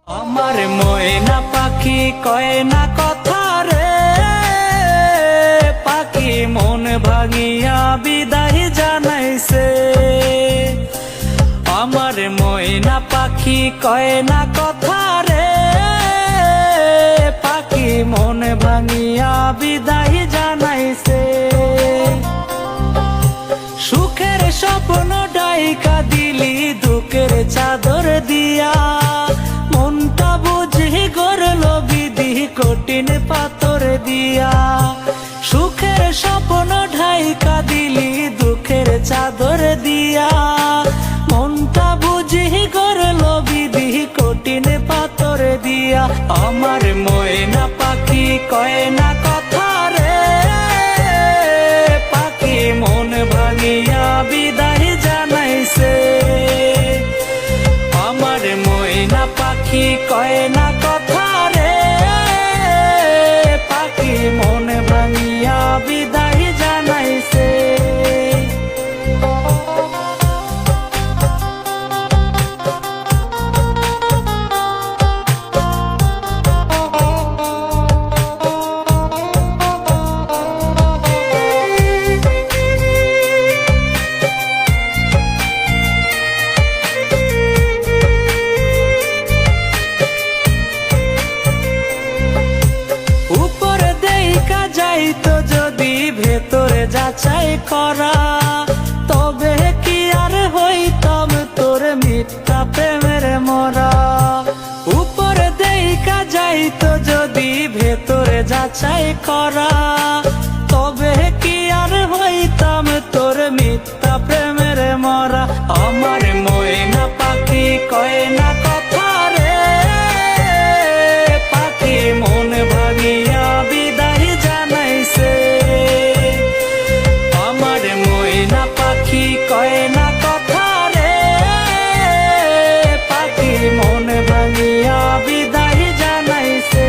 আমার ময়না পাখি কয় না কথা রে, পাখি মন ভাঙিয়া বিদায় জানাইছে। আমার ময়না পাখি কয় না কথা রে, পাখি মন ভাঙিয়া বিদায় জানাইছে। সুখের স্বপ্ন ডাইকা দিলি দুঃখের চাদর দিয়া, মনটা বুঝি গড়ল বিধি কঠিন পাথর দিয়া। সুখের স্বপ্ন ঢাইকা দিলি দুঃখের চাদর দিয়া, মনটা বুঝি গড়ল বিধি কঠিন পাথর দিয়া। আমার ময়না পাখি কয় না কথা রে, পাখি মন ভাঙিয়া বিদায় জানাইছে। আমার ময়না পাখি কয় না কথা রে, পাখি মন ভাঙিয়া বিদায় জানাইছে। যাইতো যদি ভেতরে যাচাই করা, তবে কি আর হইতাম তোর মিথ্যা প্রেমের মরা। উপরে দেখা যাইতো যদি ভেতরে যাচাই করা, তবে কি আর হইতাম তোর মিথ্যা প্রেমের মরা। আমার ময়না পাখি কয় না কথা রে, পাখি মন ভাঙিয়া বিদায় জানাইছে। আমার ময়না পাখি কয় না কথা রে, পাখি মন ভাঙিয়া বিদায় জানাইছে।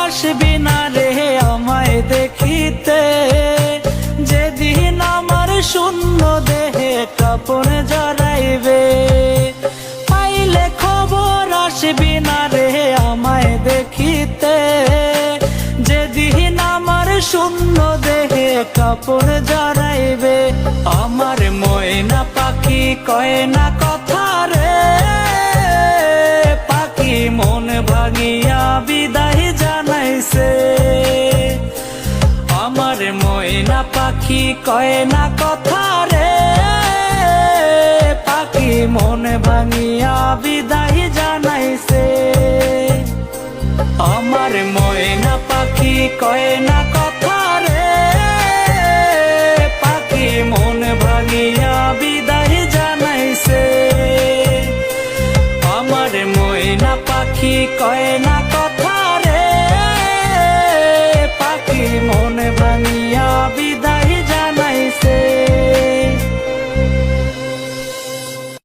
আসবি না রে আমায় দেখিতে, যেদিন আমার শূন্য দেহে কাপড় জড়াইবে। পাইলে খবর আসবি না রে আমায় দেখিতে, যেদিন আমার শূন্য দেহে কাপড় জড়াইবে। আমার ময়না পাখি কয় না কথা রে, পাখি মন ভাঙিয়া বিদায় জানাইছে। আমার ময়না পাখি কয় না কথা রে, পাখি মন ভাঙিয়া বিদায় জানাইছে। আমার ময়না পাখি কয় না কথা রে, পাখি মন ভাঙিয়া বিদায় জানাইছে। আমার ময়না পাখি কয় না